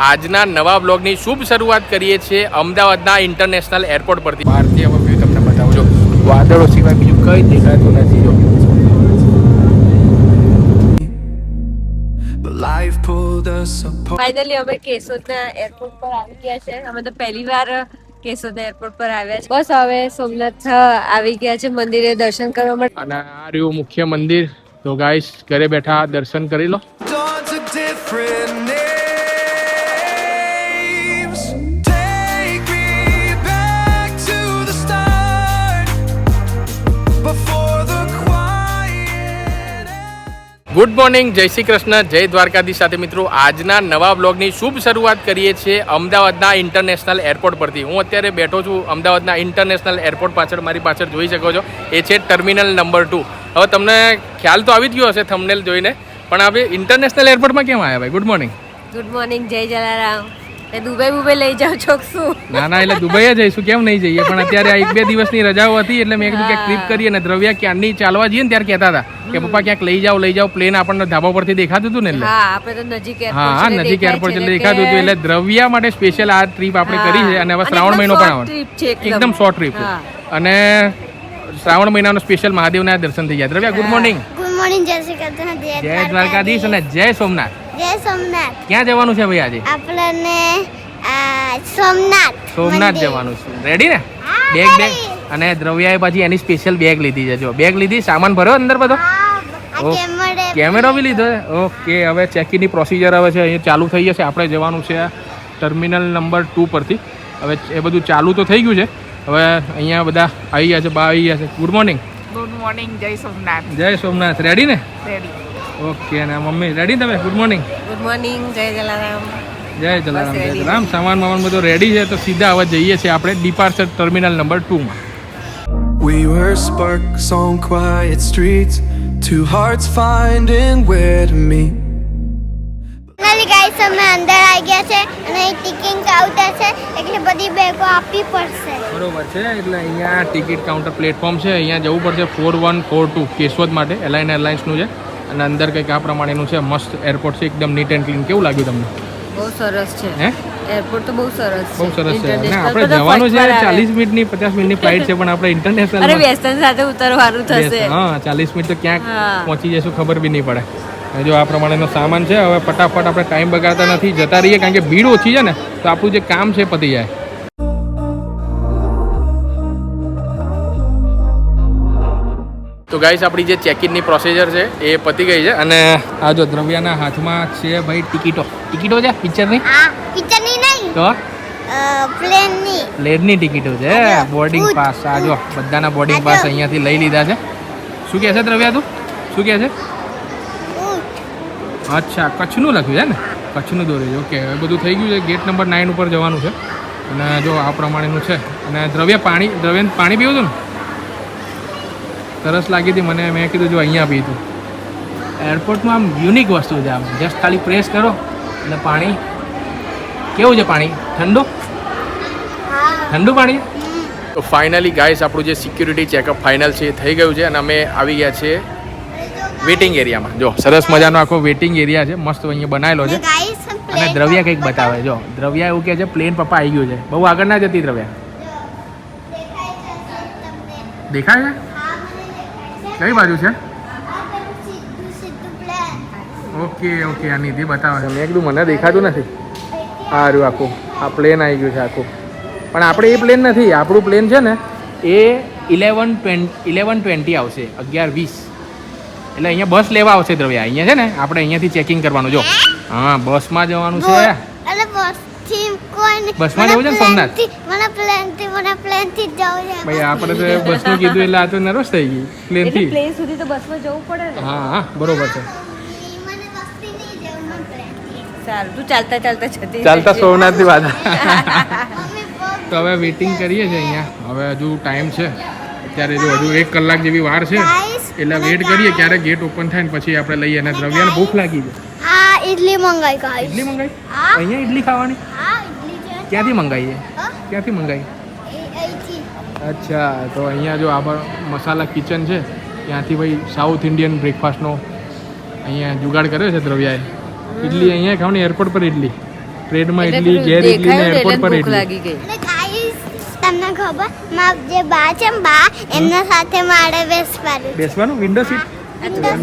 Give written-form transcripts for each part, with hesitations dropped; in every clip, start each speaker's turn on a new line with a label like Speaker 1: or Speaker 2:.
Speaker 1: આજના નવા બ્લોગની શુભ શરૂઆત કરીએ છીએ અમદાવાદના ઇન્ટરનેશનલ એરપોર્ટ પરથી. બહારથી હવે વ્યૂ તમને બતાવું છું. વાદળો સિવાય બીજું કંઈ દેખાતું નથી. જો
Speaker 2: ફાઇનલી અમે કેશોદના એરપોર્ટ પર આવી ગયા છે. અમે તો પહેલી વાર કેશોદના એરપોર્ટ પર આવ્યા છે. બસ હવે સોમનાથ આવી ગયા છે મંદિરે દર્શન કરવા માટે.
Speaker 1: અને આ રહ્યું મુખ્ય મંદિર. તો ગાઈસ ઘરે બેઠા દર્શન કરી લો. ગુડ મોર્નિંગ, જય શ્રી કૃષ્ણ, જય દ્વારકાધીશ સાથે મિત્રો આજના નવા બ્લોગની શુભ શરૂઆત કરીએ છીએ અમદાવાદના ઇન્ટરનેશનલ એરપોર્ટ પરથી. હું અત્યારે બેઠો છું અમદાવાદના ઇન્ટરનેશનલ એરપોર્ટ પાછળ. મારી પાછળ જોઈ શકો છો એ છે ટર્મિનલ નંબર 2. હવે તમને ખ્યાલ તો આવી જ ગયો હશે થંબનેલ જોઈને, પણ આપણે ઇન્ટરનેશનલ એરપોર્ટમાં કેમ આવ્યા ભાઈ? Good morning.
Speaker 2: ગુડ મોર્નિંગ, જય જલારામ. દુબઈ લઈ જાવ છો શું?
Speaker 1: ના એટલે દુબઈ જઈશું, કેમ નહીં જઈએ, પણ અત્યારે આ 1-2 દિવસની રજાઓ હતી એટલે મેં કીધું ક્યાંક ટ્રીપ કરીએ. ને દ્રવ્યા ક્યાંની ચાલવા જઈએ ને ત્યારે કહેતા હતા કે પપ્પા ક્યાંક લઈ જાઓ. પ્લેન આપણને ધાબા પરથી દેખાતું હતું ને એટલે
Speaker 2: આપણે તો નજીક
Speaker 1: એરપોર્ટ એટલે દેખાતું હતું. એટલે દ્રવ્યા માટે સ્પેશિયલ આ ટ્રીપ આપણે કરી છે. અને હવે શ્રાવણ મહિનો પણ આવે, એકદમ શોર્ટ ટ્રીપ. અને શ્રાવણ મહિનાનો સ્પેશિયલ મહાદેવના દર્શન થઈ જાય. દ્રવ્યા ગુડ મોર્નિંગ.
Speaker 3: ગુડ મોર્નિંગ, જય શ્રી કૃષ્ણ,
Speaker 1: જય દ્વારકાધીશ અને જય સોમનાથ.
Speaker 3: જય સોમનાથ.
Speaker 1: ક્યાં જવાનું છે ભાઈ આજે?
Speaker 3: આપણને સોમનાથ
Speaker 1: જવાનું છે. રેડી ને? બેગ અને દ્રવ્યાએ પાછી એની સ્પેશિયલ બેગ લીધી છે. જો બેગ લીધી, સામાન ભર્યો અંદર બધો. કેમેરો બી લીધો. ઓકે, હવે ચેકિંગની પ્રોસિજર હવે છે અહીંયા ચાલુ થઈ જશે. આપણે જવાનું છે ટર્મિનલ નંબર 2 પરથી. હવે એ બધું ચાલુ તો થઈ ગયું છે. હવે અહીંયા બધા આવી ગયા છે, બા આવી ગયા છે. Good morning.
Speaker 4: ગુડ મોર્નિંગ, જય સોમનાથ.
Speaker 1: જય સોમનાથ. રેડી ને?
Speaker 4: રેડી.
Speaker 1: ઓકે. અને મમ્મી રેડી તમે? Good morning.
Speaker 2: ગુડ મોર્નિંગ, જય જલારામ.
Speaker 1: જય જલારામ. સામાન બધો રેડી છે. તો સીધા હવે જઈએ છીએ આપણે ડિપાર્ચર ટર્મિનલ નંબર 2 માં.
Speaker 5: We were sparks on quiet streets, two hearts finding where to meet.
Speaker 3: Finally guys અમે અંદર આવી ગયા છે અને ટિકિટ કાઉન્ટર છે એટલે બધી બેગો આપવી પડશે.
Speaker 1: બરોબર છે. એટલે અહીંયા ટિકિટ કાઉન્ટર પ્લેટફોર્મ છે. અહીંયા જવું પડશે 4142 કેશોદ માટે. એરલાઇન્સનું છે. અને અંદર કંઈક આ પ્રમાણેનું છે. મસ્ત એરપોર્ટ છે, એકદમ નીટ એન્ડ ક્લીન. કેવું લાગ્યું તમને?
Speaker 2: બહુ સરસ છે. એરપોર્ટ તો બહુ સરસ છે.
Speaker 1: અને આપણે જવાનું છે 40 મિનિટની 50 મિનિટની ફ્લાઇટ છે, પણ આપણે ઇન્ટરનેશનલ
Speaker 2: વેસ્ટર્ન સાથે ઉતરવાનું થશે.
Speaker 1: હા, 40 મિનિટ તો ક્યાંક પહોંચી જઈશું, ખબર બી નહીં પડે. જો આ પ્રમાણેનો સામાન છે. હવે ફટાફટ આપણે ટાઈમ બગાડતા નથી, જતા રહીએ, કારણ કે ભીડ ઓછી છે ને, તો આપણું જે કામ છે પતી જાય. તો ગાઈસ આપણી જે ચેકિનની પ્રોસિજર છે એ પતી ગઈ છે. અને આ જો દ્રવ્યાના હાથમાં છે ભાઈ ટિકિટો છે પિક્ચરની.
Speaker 3: પિક્ચરની નહીં
Speaker 1: તો
Speaker 3: પ્લેનની
Speaker 1: ટિકિટો છે. Boarding pass. આ જો બધાના બોર્ડિંગ પાસ અહીંયાથી લઈ લીધા છે. શું કહે છે દ્રવ્યા તું? શું કહે છે? અચ્છા, કચ્છનું લખ્યું છે ને? કચ્છનું દોર્યું છે. ઓકે, હવે બધું થઈ ગયું છે. ગેટ નંબર 9 ઉપર જવાનું છે. અને જો આ પ્રમાણેનું છે. અને દ્રવ્યાને પાણી પીવું હતું ને? તરસ લાગી હતી મને. મેં કીધું જો અહીંયા પીધું. એરપોર્ટમાં આમ યુનિક વસ્તુ છે. આમ જસ્ટ ખાલી પ્રેસ કરો એટલે પાણી. કેવું છે પાણી? ઠંડુ પાણી. તો ફાઇનલી ગાઈસ આપણું જે સિક્યુરિટી ચેકઅપ ફાઇનલ છે એ થઈ ગયું છે. અને અમે આવી ગયા છીએ વેટિંગ એરિયામાં. જો સરસ મજાનો આખો વેટિંગ એરિયા છે, મસ્ત અહીંયા બનાવેલો છે. અને દ્રવ્યા કંઈક બતાવે. જો દ્રવ્યા એવું કહે છે પ્લેન પપ્પા આવી ગયું છે. બહુ આગળ ના જતી દ્રવ્યા. દેખાય છે? કઈ બાજુ છે? ઓકે આ નિધિ બતાવે છે. મેં કીધું મને દેખાતું નથી. આ રહ્યું આખું. આ પ્લેન આવી ગયું છે આખું. પણ આપણે એ પ્લેન નથી. આપણું પ્લેન છે ને એ 11:20 આવશે. 11:20 એટલે અહીંયા બસ લેવા આવશે દ્રવ્યા. અહીંયા છે ને આપણે અહીંયાથી ચેકિંગ કરવાનું. જો હા, બસમાં જવાનું છે. બસમાં જવું છે ને સોમનાથ?
Speaker 3: મને પ્લેનથી જ જવું છે.
Speaker 1: ભાઈ આપણે તો બસનું કીધું એટલે આ તો નર્વસ થઈ ગઈ. પ્લેનથી
Speaker 2: પ્લેન સુધી તો બસમાં જવું પડે ને.
Speaker 1: હા, બરોબર છે.
Speaker 3: મને બસથી નહીં જવું, મને પ્લેનથી.
Speaker 2: સારું, તું
Speaker 1: ચાલતા સોમનાથની વાત. તો હવે વેઇટિંગ કરીએ છીએ અહીંયા. હવે હજુ ટાઈમ છે અત્યારે. જો હજુ 1 કલાક જેવી વાર છે. એટલે વેઇટ કરીએ ક્યારે ગેટ ઓપન થાય ને પછી આપણે લઈએ. અને દ્રવ્યાને ભૂખ લાગી છે.
Speaker 3: ઇડલી મંગાઈ ગાઈસ.
Speaker 1: ઇડલી મંગાઈ? અહીંયા ઇડલી ખાવાની? ક્યાંથી મંગાવીએ? ક્યાંથી મંગાવી? અચ્છા, તો અહીંયા જો આ મસાલા કિચન છે ત્યાંથી ભાઈ સાઉથ ઇન્ડિયન બ્રેકફાસ્ટનો અહીંયા જુગાડ કર્યો છે દ્રવ્યાએ. ઇડલી અહીંયા ખાવાની, એરપોર્ટ પર ઇડલી. ટ્રેનમાં
Speaker 2: એટલે
Speaker 1: એટલી
Speaker 2: પેલું
Speaker 1: ઘેર એટલી ને
Speaker 2: દેખાયું ને
Speaker 1: એરપોર્ટ
Speaker 2: એટલે
Speaker 1: પર
Speaker 2: ભૂખ
Speaker 1: એટલી
Speaker 2: લાગી ગઈ.
Speaker 3: અને ગાઈસ તમને ખબર માર જે બા છે ને બા એમના સાથે મારે બેસવાનું
Speaker 1: બેસવાનું વિન્ડો સીટ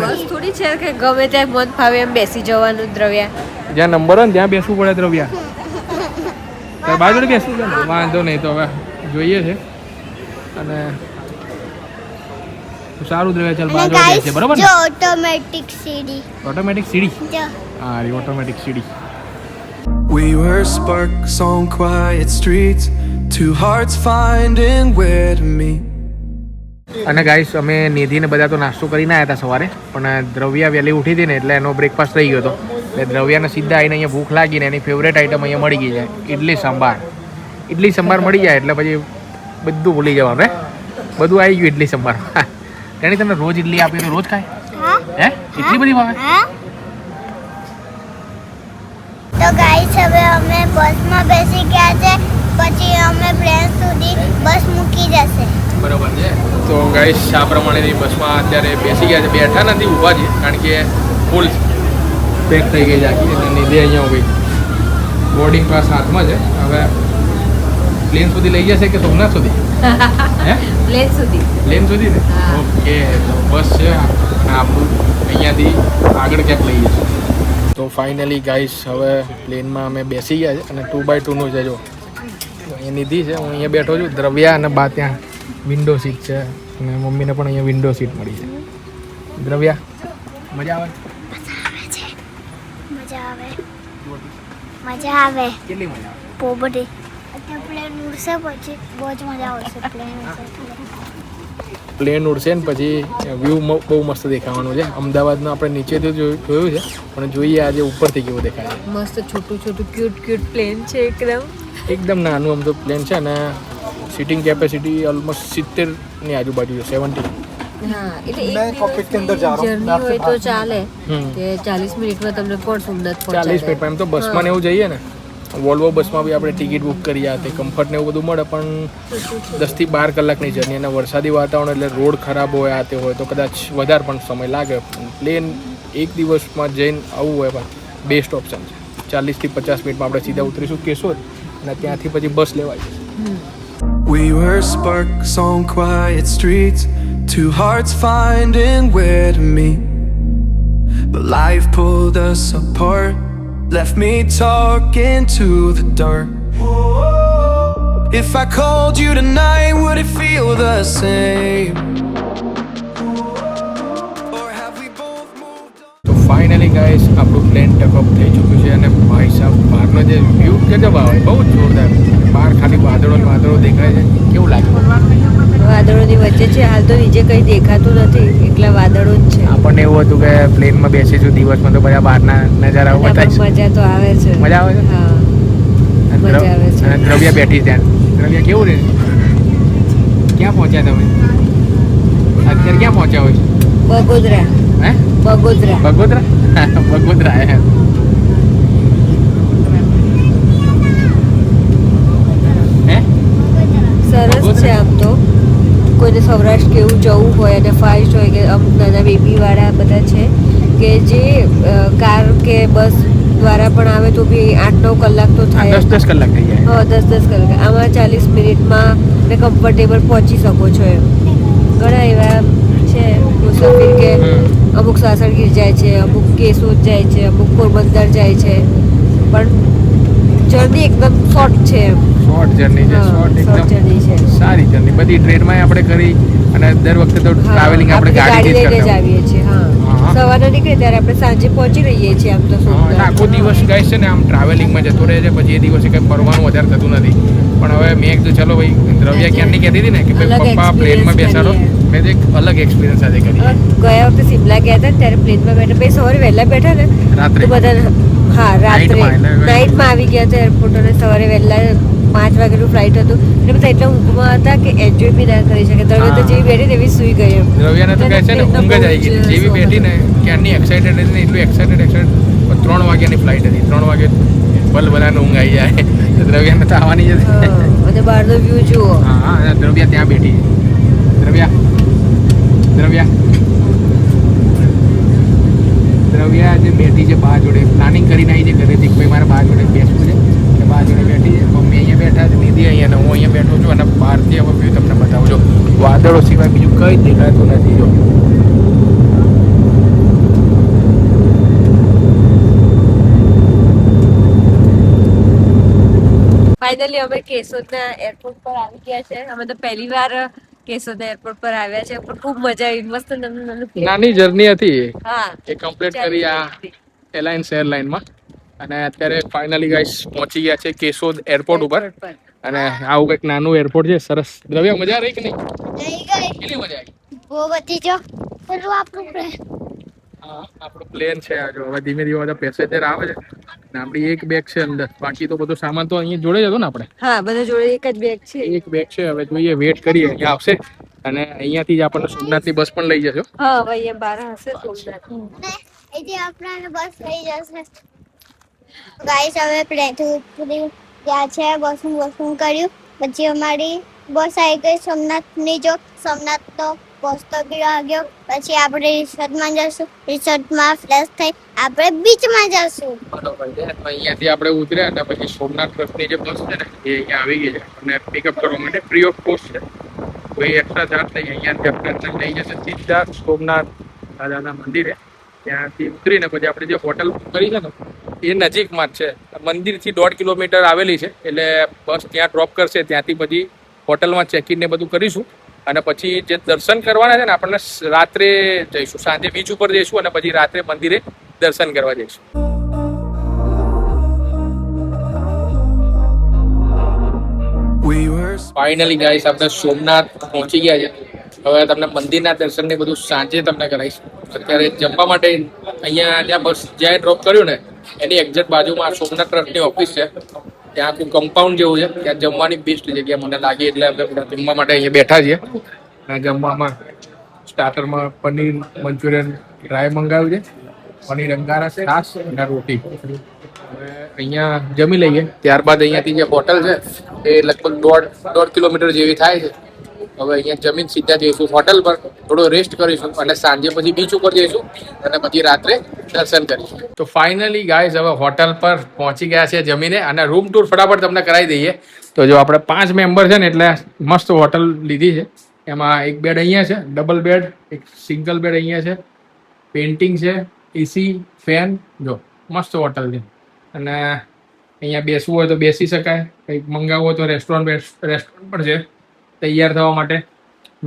Speaker 2: બસ થોડી છે કે ગમે ત્યાં મન ફાવે એમ બેસી જવાનું દ્રવ્યા.
Speaker 1: જ્યાં નંબર હોય ને ત્યાં બેસવું પડે દ્રવ્યા. તાર બાજુ જોડે બેસવું છે ને વાંધો નહીં તો હવે જોઈએ છે અને સારું દ્રવ્યા ચાલ
Speaker 3: અને
Speaker 1: બાજુ
Speaker 3: ગાઈસ
Speaker 1: બેસીએ બરોબર
Speaker 3: જો
Speaker 1: ને
Speaker 3: ઓટોમેટિક સીડી
Speaker 1: ઓટોમેટિક સીડી
Speaker 3: જો
Speaker 1: હા રી automatic CD
Speaker 5: We were sparks on quiet streets, two hearts finding where to meet.
Speaker 1: અને ગાઈસ અમે નિધિને બધા તો નાસ્તો કરીને આવ્યા હતા સવારે પણ દ્રવ્યા વહેલી ઉઠી હતી ને એટલે એનો બ્રેકફાસ્ટ થઈ ગયો હતો એટલે દ્રવ્યાને સીધા આવીને અહીંયા ભૂખ લાગીને એની ફેવરેટ આઈટમ અહીંયા મળી ગઈ છે ઇડલી સંભાર. ઇડલી સંભાર મળી જાય એટલે પછી બધું ભૂલી જવાનું હે બધું આવી ગયું ઇડલી સંભાર. તેની તમને રોજ ઇડલી આપી તો રોજ ખાય
Speaker 3: હા
Speaker 1: હે એટલી બધી ભાવે
Speaker 3: હા તો ગાઈસ હવે અમે બસમાં બેસી ગયા છે પછી અમે ફ્રેન્ડ સુધી બસ મૂકી જશે
Speaker 1: બરોબર છે તો ગાઈસ આ પ્રમાણેની બસમાં અત્યારે બેસી ગયા છે બેઠા નથી ઊભા છે કારણ કે ફૂલ પેક થઈ ગઈ છે આખી એટલે નિધિ અહીંયા ઊભી બોર્ડિંગ પાસ હાથમાં છે હવે પ્લેન સુધી લઈ જશે કે સોમનાથ સુધી હે
Speaker 2: પ્લેન સુધી.
Speaker 1: પ્લેન સુધી ને
Speaker 2: હા.
Speaker 1: ઓકે તો બસ છે અને આપણું અહીંયાથી આગળ ક્યાંક લઈ જશે તો ફાઇનલી ગાઈસ હવે પ્લેનમાં અમે બેસી ગયા છે અને 2x2નું છે જો અહીંયા નિધિ છે હું અહીંયા બેઠો છું દ્રવ્યા અને બા ત્યાં વિન્ડો સીટ છે અને મમ્મીને પણ અહીંયા વિન્ડો સીટ મળી છે દ્રવ્યા મજા આવે
Speaker 3: મજા આવે મજા આવે
Speaker 1: કેટલી મજા આવે
Speaker 3: પોબડી અત્યારે પ્લેન ઉડશે પછી બહુ જ મજા આવશે પ્લેન
Speaker 1: પ્લેન ઉડશે ને પછી વ્યૂ બહુ મસ્ત દેખાવાનું છે અમદાવાદનું આપણે નીચેથી જોયું છે પણ જોઈએ આજે ઉપરથી કેવું દેખાય છે
Speaker 2: મસ્ત છોટું છોટું ક્યુટ પ્લેન છે એકદમ.
Speaker 1: એકદમ નાનું આમ તો પ્લેન છે અને સીટિંગ કેપેસિટી ઓલમોસ્ટ 70 ની આજુબાજુ છે 70
Speaker 2: હા એટલે એક જર્ની હોય તો ચાલે કે 40 મિનિટમાં તમને કોણ સોમનાથ
Speaker 1: 40 મિનિટમાં એમ તો બસમાં ને એવું જઈએ ને વોલ્વો બસમાં બી આપણે ટિકિટ બુક કરી આ તે કમ્ફર્ટ ને એવું બધું મળે પણ 10 થી 12 કલાકની જર્ની અને વરસાદી વાતાવરણ એટલે રોડ ખરાબ હોય આ તે હોય તો કદાચ વધારે પણ સમય લાગે પ્લેન એક દિવસમાં જઈને આવવું હોય પણ બેસ્ટ ઓપ્શન છે 40 થી 50 મિનિટમાં આપણે સીધા ઉતરીશું કેશોદ અને ત્યાંથી પછી બસ લેવાય છે
Speaker 5: We were sparks on quiet streets, two hearts finding where to meet. But life pulled us apart, left me talking to the dark. If I called you tonight, would it feel the same? Or have we both moved on?
Speaker 1: તો finally guys આપણું plane take-off થઈ ચૂક્યું છે અને ભાઈ સાહેબ બહારનો જે વ્યૂ ગજબ આવે બહુ જ જોરદાર બહાર ખાલી વાદળો દેખાય છે કેવું લાગે
Speaker 2: વાદળોની વચ્ચે છે હાલ તો નીચે કંઈ દેખાતું નથી એકલા વાદળો જ છે.
Speaker 1: આપણને એવું હતું કે પ્લેનમાં બેસીશું દિવસમાં તો બધા બહારના નજારાઓ
Speaker 2: પણ
Speaker 1: બતાવીશું
Speaker 2: મજા તો આવે છે.
Speaker 1: મજા આવે છે
Speaker 2: હા મજા આવે છે.
Speaker 1: અને દ્રવ્યા બેઠી ત્યાં દ્રવ્યા કેવું રહે ક્યાં પહોંચ્યા તમે અત્યારે ક્યાં પહોંચ્યા હોય
Speaker 2: બગોદરા.
Speaker 1: હે
Speaker 2: બગોદરા.
Speaker 1: બગોદરા બગોદરા હે
Speaker 2: સરસ છે આમ તો કોઈને સૌરાષ્ટ્ર કેવું જવું હોય અને ફાસ્ટ હોય કે અમુક નાના બેબીવાળા બધા છે કે જે કાર કે બસ દ્વારા પણ આવે તો બી 8-9 કલાક તો થાય
Speaker 1: 10 કલાક થઈ જાય
Speaker 2: હા 10 કલાક આમાં 40 મિનિટમાં તમે કમ્ફર્ટેબલ પહોંચી શકો છો એમ ઘણા એવા છે મુસાફિર કે અમુક સાસણગીર જાય છે અમુક કેશોદ જાય છે અમુક પોરબંદર જાય છે પણ જર્ની એકદમ શોર્ટ છે એમ
Speaker 1: શોર્ટ જર્ની છે શોર્ટ
Speaker 2: શોર્ટ
Speaker 1: એકદમ
Speaker 2: જર્ની છે
Speaker 1: સારી જર્ની બધી ટ્રેનમાં આપણે કરી અને દર વખતે તો ટ્રાવેલિંગ આપણે ગાડી જ
Speaker 2: લઈને જ
Speaker 1: કરતા
Speaker 2: આવીએ છીએ
Speaker 1: હા.
Speaker 2: હા સવારે નીકળે ત્યારે આપણે સાંજે પહોંચી રહીએ છીએ આમ તો
Speaker 1: હા, એટલે આખો
Speaker 2: સોમનાથ.
Speaker 1: દિવસ ગાઈસ છે ને આમ ટ્રાવેલિંગમાં જતો રહે છે પછી એ દિવસે કંઈ ફરવાનું વધારે થતું નથી પણ હવે મેં કીધું ચલો ભાઈ દ્રવ્યા ક્યારની કહેતી હતી ને કે ભાઈ
Speaker 2: અલગ
Speaker 1: પપ્પા પ્લેનમાં
Speaker 2: experience
Speaker 1: બેસાડો
Speaker 2: કરીએ.
Speaker 1: મેં તો એક અલગ એક્સપિરિયન્સ સાથે કરી
Speaker 2: ગયા વખતે સિમલા ગયા હતા ને ત્યારે પ્લેનમાં બેઠા પછી સવારે વહેલા બેઠા ને
Speaker 1: રાત્રે
Speaker 2: તો બધા હા રાત્રે
Speaker 1: Night માં એટલે
Speaker 2: નાઇટમાં આવી ગયા હતા એરપોર્ટ અને સવારે વહેલા 5 વાગ્યાનું ફ્લાઇટ હતું એટલે બધા એટલા ઊંઘમાં હતા કે એન્જોય બી ના કરી શકે તમે તો
Speaker 1: હા.
Speaker 2: જેવી બેઠી ને એવી સુઈ ગઈ એમ
Speaker 1: દ્રવ્યાને તો કહે છે ને
Speaker 2: એટલે
Speaker 1: ઊંઘ જ આવી ગઈ
Speaker 2: બહુ જ
Speaker 1: જેવી બેઠી ને ક્યારની એક્સાઇટેડ હતી ને એટલું એક્સાઇટેડ 3 વાગ્યાની ફ્લાઇટ હતી 3 વાગે ભલભલાને ઊંઘ આવી જાય તો દ્રવ્યાને તો આવવાની જ હતી
Speaker 2: હા, અને બહારનો વ્યૂ જુઓ
Speaker 1: હા હા અને દ્રવ્યા ત્યાં બેઠી છે દ્રવ્યા જે બેઠી છે બા જોડે પ્લાનિંગ કરીને આવી છે ઘરેથી કે ભાઈ મારે બા જોડે બેસવું છે વાદળો સિવાય બીજું કંઈ જ દેખાતું નથી. જો
Speaker 2: ફાઇનલી અમે કેશોદના એરપોર્ટ પર આવી ગયા છે. અમે તો પહેલી વાર કેશોદના એરપોર્ટ પર આવ્યા છે, પણ ખૂબ મજા આવી. મસ્ત નાનું
Speaker 1: નાની જર્ની હતી
Speaker 2: હા
Speaker 1: એ કમ્પ્લીટ કરી આ એલાયન્સ એરલાઇનમાં. અને અત્યારે ફાઇનલી ગાઈસ પહોંચી ગયા છે કેશોદ એરપોર્ટ ઉપર. અને આવું કંઈક નાનું એરપોર્ટ છે, સરસ. દ્રવ્ય મજા રહી કે નહીં?
Speaker 3: રહી ગઈ
Speaker 1: કેટલી મજા આવી?
Speaker 3: બહુ બધી જો પેલું આપણું પ્લેન.
Speaker 1: હા, આપણું પ્લેન છે. આ જો હવે ધીમે ધીમે બધા પેસેન્જર આવે છે ને આપણી એક બેગ છે અંદર. બાકી તો બધો સામાન તો અહીંયા જોડે જ હતો ને આપણે.
Speaker 2: હા, બધા જોડે એક જ બેગ છે.
Speaker 1: એક બેગ છે. હવે જોઈએ, વેટ કરીએ, અહીંયા આવશે અને અહીંયાથી જ આપણને સોમનાથની બસ પણ લઈ જશે.
Speaker 2: હા, હવે અહીંયા બહાર હશે સોમનાથ.
Speaker 3: અને અહીંથી આપણને બસ લઈ જશે. ગાઈસ હવે પ્લેનથી ઉતરી ગયા છે, બસનું કર્યું. પછી અમારી બસ આવી ગઈ સોમનાથની. જો સોમનાથ તો પહોંચતો બી આવ્યો. પછી આપણે રિસોર્ટમાં જશું. રિસોર્ટમાં ફ્રેશ થઈ આપણે બીચમાં જશું.
Speaker 1: બરોબર છે. તો અહીંયાથી આપણે ઉતર્યા અને પછી સોમનાથ ટ્રસ્ટની જે બસ છે ને એ અહીંયા આવી ગઈ છે અને પિકઅપ કરવા માટે ફ્રી ઓફ કોસ્ટ છે. કોઈ એક્સ્ટ્રા ચાર્જ નહીં. અહીંયાથી આપણે લઈ જશે સીધા સોમનાથ દાદાના મંદિરે. ત્યાંથી ઉતરીને પછી આપણે જે હોટલ બુક કરી છે ને એ નજીકમાં જ છે. મંદિરથી 1.5 કિલોમીટર આવેલી છે. એટલે બસ ત્યાં ડ્રોપ કરશે. ત્યાંથી પછી હોટલમાં ચેકિન ને બધું કરીશું અને પછી જે દર્શન કરવાના છે ને આપણને રાત્રે જઈશું. સાંજે બીચ ઉપર જઈશું અને પછી રાત્રે મંદિરે દર્શન કરવા જઈશું.
Speaker 5: We were
Speaker 1: ફાઇનલી ગાઈસ આપણે સોમનાથ પહોંચી ગયા છે. હવે તમને મંદિરના દર્શન ને બધું સાંજે તમને કરાવીશ. અત્યારે જમવા માટે અહીંયા જ્યાં બસ જ્યાં ડ્રોપ કર્યું ને એની એક્ઝેક્ટ બાજુમાં સોમનાથ ટ્રસ્ટની ઓફિસ છે. ત્યાં આખું કમ્પાઉન્ડ જેવું છે. ત્યાં જમવાની બેસ્ટ જગ્યા મને લાગી એટલે આપણે બધા જમવા માટે અહીંયા બેઠા છીએ. અને જમવામાં સ્ટાર્ટરમાં પનીર મંચુરિયન ડ્રાય મંગાવ્યું છે, પનીર અંગારા, છાશ અને રોટી. હવે અહીંયા જમી લઈએ. ત્યારબાદ અહીંયાથી જે હોટલ છે એ લગભગ 1.5 કિલોમીટર જેવી થાય છે. હવે અહીંયા જમીન સીધા જઈશું હોટલ પર, થોડો રેસ્ટ કરીશું અને સાંજે પછી બીચ ઉપર જઈશું અને પછી રાત્રે દર્શન કરીશું. તો ફાઇનલી ગાઈસ હવે હોટલ પર પહોંચી ગયા છે જમીને. અને રૂમ ટૂર ફટાફટ તમને કરાવી દઈએ. તો જો આપણે 5 મેમ્બર છે ને એટલે મસ્ત હોટલ લીધી છે. એમાં એક બેડ અહીંયા છે, ડબલ બેડ, એક સિંગલ બેડ અહીંયા છે, પેઇન્ટિંગ છે, એસી, ફેન. જો મસ્ત હોટલ છે. અને અહીંયા બેસવું હોય તો બેસી શકાય. કંઈક મંગાવવું હોય તો રેસ્ટોરન્ટ પણ છે તૈયાર થવા માટે.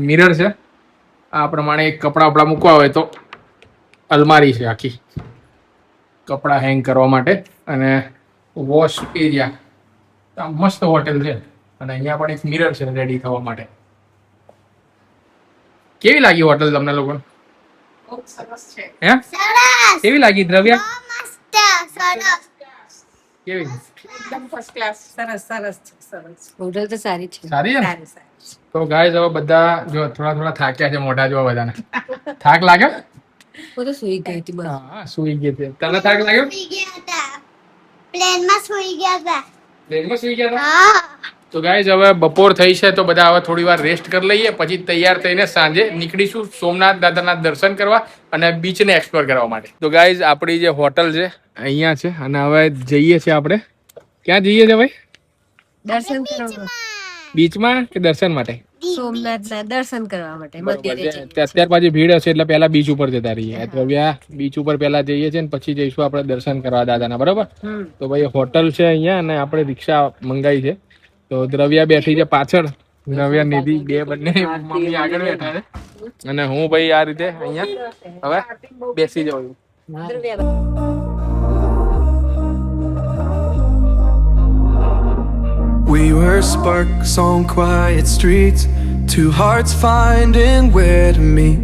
Speaker 1: મિરર છે. આ પ્રમાણે એક કપડાં વપડા મૂકવા હોય તો અલમારી છે આખી કપડાં હેંગ કરવા માટે. અને વોશ એરિયા. મસ્ત હોટેલ છે. અને અહીંયા પણ એક મિરર છે રેડી થવા માટે. કેવી લાગી હોટલ તમને લોકોને?
Speaker 4: ખૂબ સરસ છે.
Speaker 1: હે
Speaker 3: સરસ,
Speaker 1: કેવી લાગી દ્રવ્ય?
Speaker 3: મસ્ત, સરસ.
Speaker 1: કેવી
Speaker 4: એકદમ ફર્સ્ટ ક્લાસ. સરસ સરસ સરસ.
Speaker 2: હોટલ તો સારી છે.
Speaker 1: સારી છે ને?
Speaker 4: સારી સારી.
Speaker 1: તો ગાઈસ હવે બધા જો થોડા થાક્યા છે. મોઢા જોવા બધાને થાક લાગ્યો?
Speaker 2: હું તો સુઈ ગઈ હતી બસ.
Speaker 1: હા, સુઈ ગઈ છે. તને થાક લાગ્યો?
Speaker 3: સુઈ ગયા હતા, પ્લેનમાં સુઈ ગયા હતા.
Speaker 1: ટ્રેનમાં સુઈ ગયા હતા?
Speaker 3: હા,
Speaker 1: તો ગાઈસ હવે બપોર થઈ છે તો બધા હવે થોડી વાર રેસ્ટ કરી લઈએ. પછી તૈયાર થઈને સાંજે નીકળીશું સોમનાથ દાદાના દર્શન કરવા અને બીચને એક્સપ્લોર કરવા માટે. તો ગાઈસ આપણી જે હોટલ છે અહીંયા છે અને હવે જઈએ છીએ આપણે. ક્યાં જઈએ છે ભાઈ?
Speaker 2: દર્શન કરવા,
Speaker 1: બીચમાં કે દર્શન માટે?
Speaker 2: સોમનાથના દર્શન કરવા માટે
Speaker 1: બરોબર
Speaker 2: મંદિરે
Speaker 1: છે.
Speaker 2: જઈએ.
Speaker 1: અત્યાર પછી ભીડ હશે એટલે પહેલા બીચ ઉપર જતા રહીએ. દ્રવ્યા બીચ ઉપર પહેલા જઈએ છીએ ને પછી જઈશું આપણે દર્શન કરવા દાદાના. બરોબર? તો ભાઈ હોટલ છે અહીંયા અને આપણે રિક્ષા મંગાવી છે. તો દ્રવ્યા બેઠી છે પાછળ, દ્રવ્યા નિધિ બે બંને મમ્મી આગળ બેઠા છે અને હું ભાઈ આ રીતે અહીંયા હવે બેસી જાઉં છું.
Speaker 5: We were sparks on quiet streets, two hearts finding where to meet.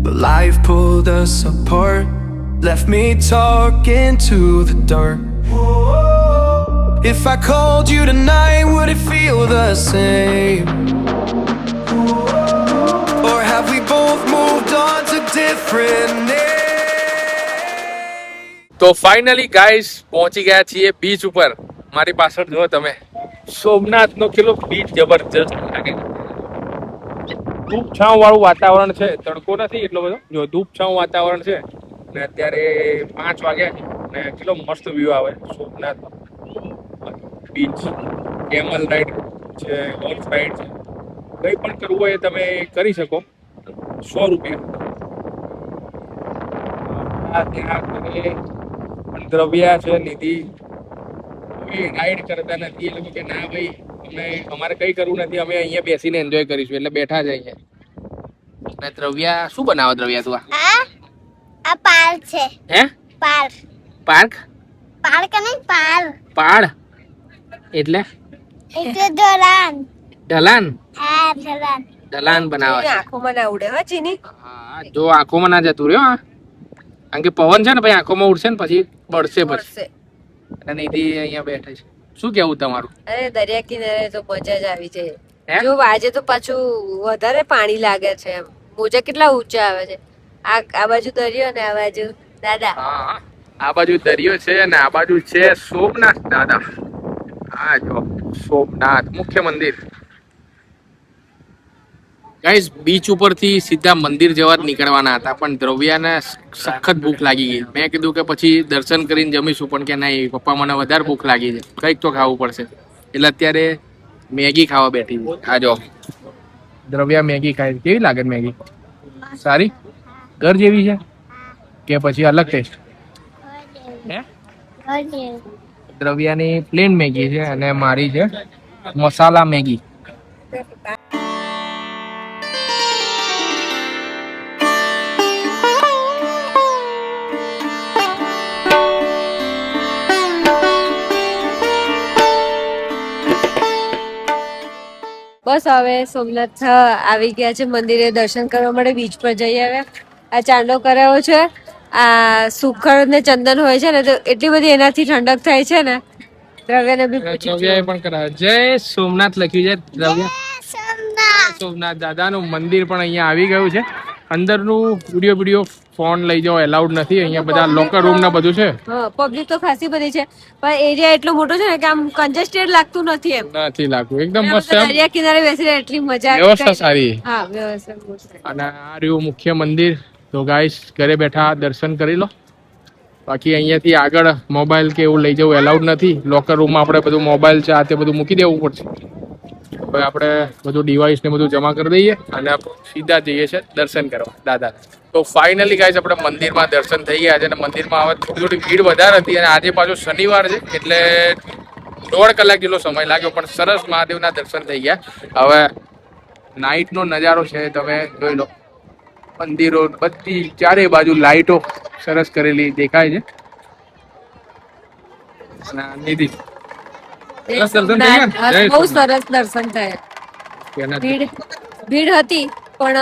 Speaker 5: But life pulled us apart, left me talking to the dark. If I called you tonight, would it feel the same? Or have we both moved on to different names?
Speaker 1: તો finally guys પહોંચી ગયા છીએ beach ઉપર. મારી પાછળ જો તમે સોમનાથનો કિલ્લો. બીચ જબરજસ્ત લાગે. ધૂપ છાંવ વાળું વાતાવરણ છે. તડકો નથી એટલો બધો. જો ધૂપ છાંવ વાતાવરણ છે ને અત્યારે 5 વાગ્યા છે ને કેટલો મસ્ત વ્યૂ આવે સોમનાથ બીચ. કેમલ રાઈડ છે, હોર્સ રાઈડ છે કંઈ પણ કરવું હોય એ તમે કરી શકો. 100 રૂપિયા. ત્યાં ઘરે પણ દ્રવ્યા છે નિધિ ગાઈડ કરતા નથી. એ લોકો કે ના ભાઈ અમારે કંઈ કરવું નથી, અમે અહીંયા બેસીને એન્જોય કરીશું, એટલે બેઠા છે અહીંયા. અને દ્રવ્યા શું બનાવો? દ્રવ્યા તું
Speaker 3: આ પાર્ક છે.
Speaker 1: હે
Speaker 3: પાર્ક
Speaker 1: પાર્ક
Speaker 3: પાર્ક નહીં પાર્ક.
Speaker 1: પાડ એટલે
Speaker 3: ઢલાન.
Speaker 1: ઢલાન
Speaker 3: હા ઢલાન.
Speaker 1: ઢલાન બનાવે છે.
Speaker 2: આંખોમાં ના ઉડે હો ચીની.
Speaker 1: હા, જો આંખોમાં ના જતું રહ્યો. કારણ કે પવન છે ને ભાઈ, આંખોમાં ઉડશે ને પછી બળશે. પછી અને નિધિ અહીંયા બેઠે છે. શું કેવું તમારું?
Speaker 2: અરે દરિયા કિનારે તો મજા જ આવી જાય.
Speaker 1: હે?
Speaker 2: જો આજે તો પાછું વધારે પાણી લાગે છે. એમ મોજા કેટલા ઊંચા આવે છે. આ બાજુ દરિયો અને આ બાજુ દાદા.
Speaker 1: હા, આ બાજુ દરિયો છે અને આ બાજુ છે સોમનાથ દાદા. હા જો સોમનાથ મુખ્ય મંદિર. ગાઈસ, બીચ ઉપરથી સીધા મંદિર જવા જ નીકળવાના હતા, પણ દ્રવ્યાને સખત ભૂખ લાગી ગઈ. મેં કીધું કે પછી દર્શન કરીને જમીશું, પણ કે નહીં પપ્પા, મને વધારે ભૂખ લાગી છે, કંઈક તો ખાવું પડશે. એટલે અત્યારે મેગી ખાવા બેઠી છે. આ જો દ્રવ્યા મેગી ખાય. કેવી લાગે મેગી? સારી? ઘર જેવી છે કે પછી અલગ ટેસ્ટ? હે? દ્રવ્યાની પ્લેન મેગી છે અને મારી છે મસાલા મેગી.
Speaker 2: બસ હવે સોમનાથ આવી ગયા છે મંદિરે. દર્શન કરવા માટે બીચ પર જઈ આવ્યા. આ ચાંદલો કરાયો છે. આ સુખડ ને ચંદન હોય છે ને, તો એટલી બધી એનાથી ઠંડક થાય છે ને. દ્રવ્યાને બી પૂછ્યું.
Speaker 1: દ્રવ્યાએ પણ કરાવ્યો. જય સોમનાથ લખ્યું છે. દ્રવ્યા સોમનાથ દાદાનું મંદિર પણ અહીંયા આવી ગયું છે. અંદરનું વિડીયો ફોન લઈ જાઓ એલાઉડ નથી. અહીંયા બધા લોકર રૂમ ને બધું છે.
Speaker 2: હા, પબ્લિક તો ખાસી બધી છે, પણ એરિયા એટલો મોટો છે ને કે આમ કન્જેસ્ટેડ લાગતું નથી. એમ
Speaker 1: નથી લાગતું, એકદમ મસ્ત.
Speaker 2: દરિયા કિનારે બેસીને એટલી મજા આવે.
Speaker 1: વ્યવસ્થા સારી.
Speaker 2: હા, વ્યવસ્થા બહુ સારી.
Speaker 1: અને આ રહ્યું મુખ્ય મંદિર. તો ગાઈસ, ઘરે બેઠા દર્શન કરી લો. બાકી અહીંયાથી આગળ મોબાઈલ કે એવું લઈ જવું એલાઉડ નથી. લોકર રૂમમાં આપણે બધું મોબાઈલ છે આ તે બધું મૂકી દેવું પડશે. હવે આપણે બધું ડિવાઇસ ને બધું જમા કરી દઈએ અને સીધા જઈએ છે દર્શન કરવા દાદા. તો ફાઇનલી ગાઈસ, આપણે મંદિરમાં દર્શન થઈ ગયા છે અને મંદિરમાં હવે થોડી ભીડ વધારે હતી અને આજે પાછો શનિવાર છે એટલે 1.5 કલાક જેટલો સમય લાગ્યો, પણ સરસ મહાદેવના દર્શન થઈ ગયા. હવે નાઇટનો નજારો છે, તમે જોઈ લો. મંદિરો બધી ચારે બાજુ લાઈટો સરસ કરેલી દેખાય છે. અને નિધિ સરસ દર્શન થઈ ગયા ને? જય
Speaker 2: બહુ
Speaker 1: સોમનાથ.
Speaker 2: સરસ દર્શન થયા.
Speaker 1: કેના
Speaker 2: ભીડ હતી પણ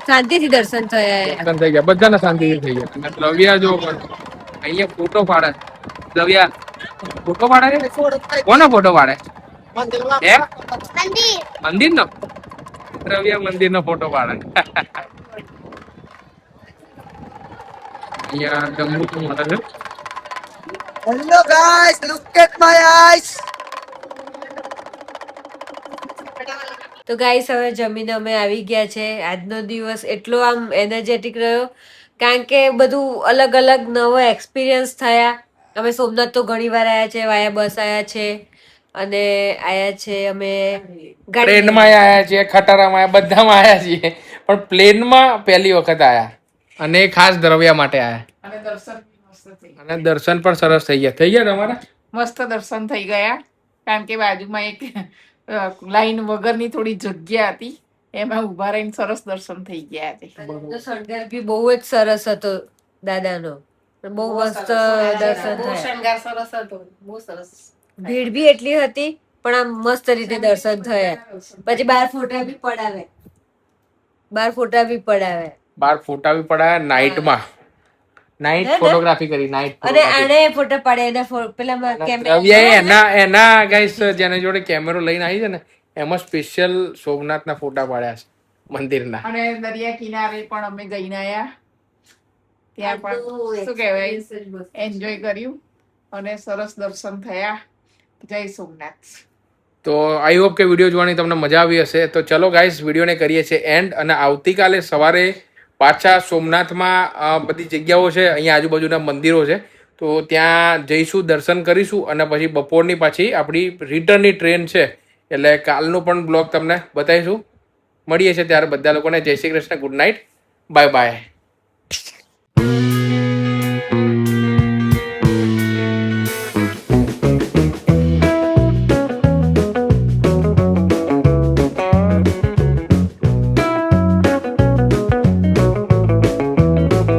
Speaker 2: શાંતિથી દર્શન થયા.
Speaker 1: દર્શન થઈ ગયા, બધાના શાંતિથી થઈ ગયા. અને દ્રવ્યા જો પણ અહીંયા ફોટો પાડે. દ્રવ્યા ફોટો પાડે છે? કોનો ફોટો પાડે? હે? મંદિરનો? દ્રવ્યા મંદિરનો ફોટો પાડે. અહીંયા જમવું મળે છે.
Speaker 6: Hello guys, look at my eyes.
Speaker 2: તો ગાઈસ, હવે જમીને અમે આવી ગયા છે. આજનો દિવસ એટલો આમ એનર્જેટિક રહ્યો, કારણ કે બધું અલગ અલગ નવો એક્સપિરિયન્સ થયા. અમે સોમનાથ તો ઘણી વાર આવ્યા છે, વાયા બસ આવ્યા છે અને આવ્યા છે અમે
Speaker 1: ટ્રેનમાં આવ્યા છીએ, ખટારામાં આવ્યા, બધામાં આવ્યા છીએ, પણ પ્લેનમાં પહેલી વખત આવ્યા અને ખાસ દ્રવ્યા માટે આવ્યા.
Speaker 4: અને દર્શન બી મસ્ત થઈ ગયા.
Speaker 1: અને દર્શન પણ સરસ થઈ ગયા. થઈ ગયા તમારા?
Speaker 4: મસ્ત દર્શન થઈ ગયા. કારણ કે બાજુમાં એક લાઈન વગરની થોડી જગ્યા હતી, એમાં ઉભા રહીને સરસ દર્શન થઈ ગયા છે.
Speaker 2: તો શણગાર બી બહુ જ સરસ હતો દાદાનો. બહુ મસ્ત દર્શન થયા.
Speaker 4: શણગાર સરસ હતો, બહુ સરસ.
Speaker 2: ભીડ બી એટલી હતી પણ આમ મસ્ત રીતે દર્શન થયા. પછી બાર ફોટા બી પડાવે. બાર ફોટા બી પડાયા
Speaker 1: નાઇટમાં નાઇટ ફોટોગ્રાફી કરી. નાઇટ
Speaker 2: અને આને ફોટો પાડે એના પેલા કેમેરા.
Speaker 1: દ્રવ્યાએ એના ગાઈસ જેને જોડે કેમેરો લઈને આવી છે ને, એમાં સ્પેશિયલ સોમનાથના ફોટા પાડ્યા છે મંદિરના.
Speaker 4: અને દરિયા કિનારે પણ અમે જઈને આયા. ત્યાં પણ શું કહેવાય, એન્જોય કર્યું અને સરસ દર્શન થયા. જય સોમનાથ.
Speaker 1: તો આઈ હોપ કે વિડીયો જોવાની તમને મજા આવી હશે. તો ચલો ગાઈસ, વિડીયોને કરીએ છીએ એન્ડ. અને આવતીકાલે સવારે પાછા સોમનાથમાં બધી જગ્યાઓ છે, અહીંયા આજુબાજુના મંદિરો છે, તો ત્યાં જઈશું, દર્શન કરીશું અને પછી બપોરની પાછી આપણી રિટર્નની ટ્રેન છે, એટલે કાલનું પણ બ્લોગ તમને બતાવીશું. મળીએ છીએ ત્યારે બધા લોકોને જય Shri Krishna, good night, bye bye.